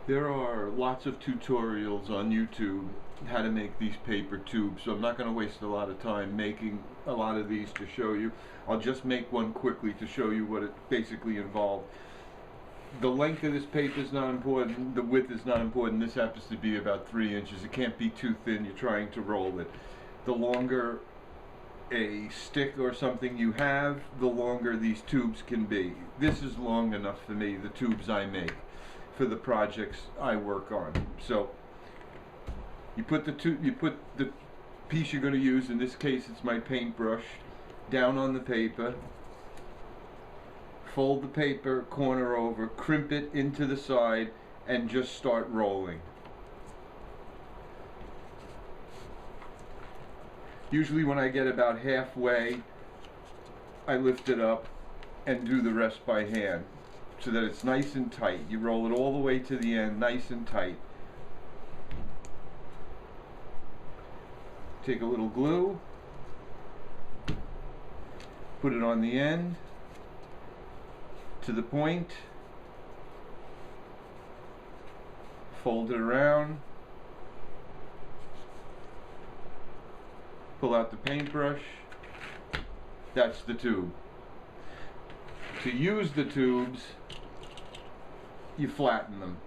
There are lots of tutorials on YouTube how to make these paper tubes, so I'm not going to waste a lot of time making a lot of these to show you. I'll just make one quickly to show you what it basically involved. The length of this paper is not important, the width is not important. This happens to be about 3 inches. It can't be too thin, you're trying to roll it. The longer a stick or something you have, the longer these tubes can be. This is long enough for me, the tubes I make, for the projects I work on. So you put the piece you're going to use, in this case it's my paintbrush, down on the paper, fold the paper corner over, crimp it into the side, and just start rolling. Usually when I get about halfway, I lift it up and do the rest by hand so that it's nice and tight. You roll it all the way to the end, nice and tight. Take a little glue, put it on the end to the point, fold it around, pull out the paintbrush. That's the tube. To use the tubes, you flatten them.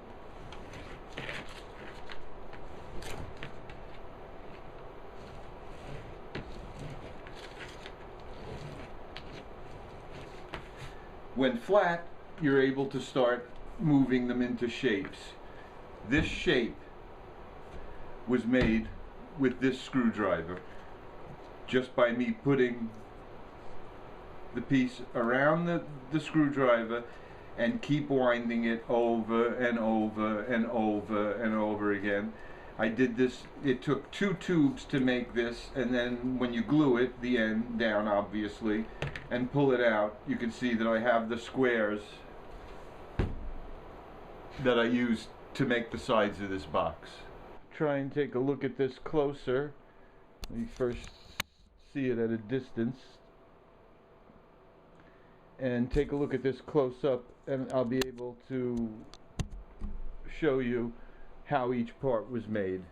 When flat, you're able to start moving them into shapes. This shape was made with this screwdriver, just by me putting the piece around the screwdriver and keep winding it over and over and over and over again. I did this, it took 2 tubes to make this, and then when you glue it, the end down obviously, and pull it out, you can see that I have the squares that I used to make the sides of this box. Try and take a look at this closer. Let me first see it at a distance. And take a look at this close up, and I'll be able to show you how each part was made.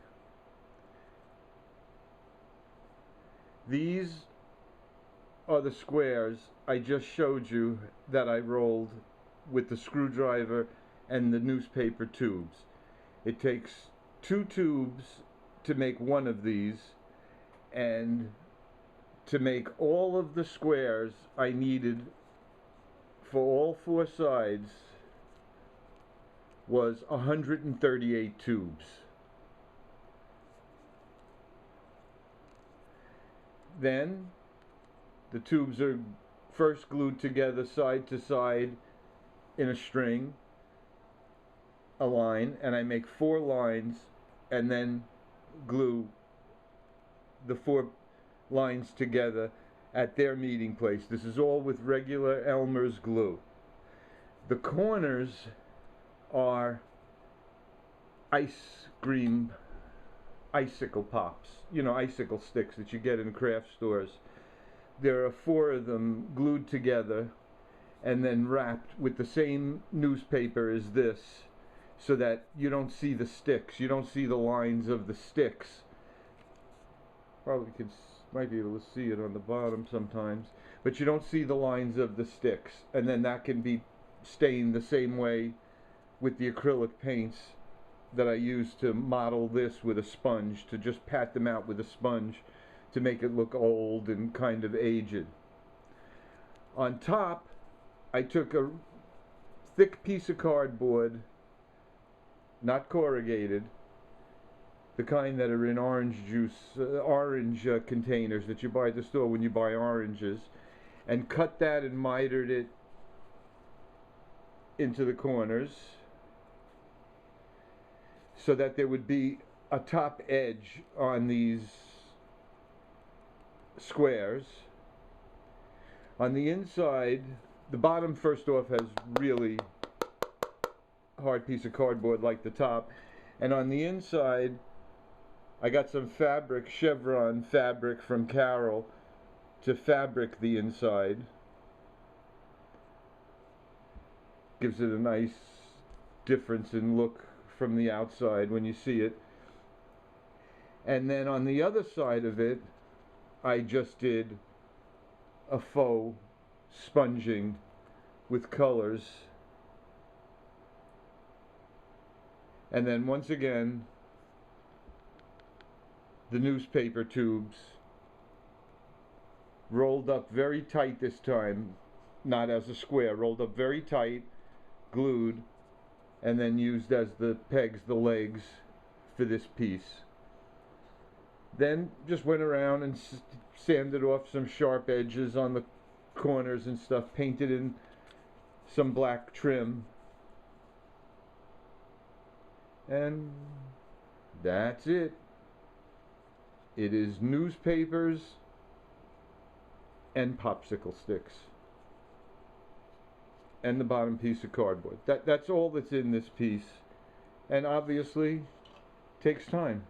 These are the squares I just showed you that I rolled with the screwdriver and the newspaper tubes. It takes 2 tubes to make one of these, and to make all of the squares I needed for all 4 sides was 138 tubes. Then the tubes are first glued together side to side in a string, a line, and I make 4 lines and then glue the 4 lines together at their meeting place. This is all with regular Elmer's glue. The corners are ice cream icicle pops, you know, icicle sticks that you get in craft stores. There are 4 of them glued together and then wrapped with the same newspaper as this, so that you don't see the sticks, you don't see the lines of the sticks. Probably might be able to see it on the bottom sometimes, but you don't see the lines of the sticks, and then that can be stained the same way with the acrylic paints that I use to model this with a sponge, to just pat them out with a sponge to make it look old and kind of aged. On top, I took a thick piece of cardboard, not corrugated, the kind that are in orange juice, orange containers that you buy at the store when you buy oranges, and cut that and mitered it into the corners so that there would be a top edge on these squares. On the inside, the bottom first off has really hard piece of cardboard like the top, and on the inside I got some fabric, chevron fabric from Carol, to fabric the inside. Gives it a nice difference in look from the outside when you see it. And then on the other side of it, I just did a faux sponging with colors. And then once again, the newspaper tubes, rolled up very tight this time, not as a square, rolled up very tight, glued, and then used as the pegs, the legs for this piece. Then just went around and sanded off some sharp edges on the corners and stuff, painted in some black trim, and that's it. It is newspapers and popsicle sticks and the bottom piece of cardboard. That's all that's in this piece, and obviously takes time.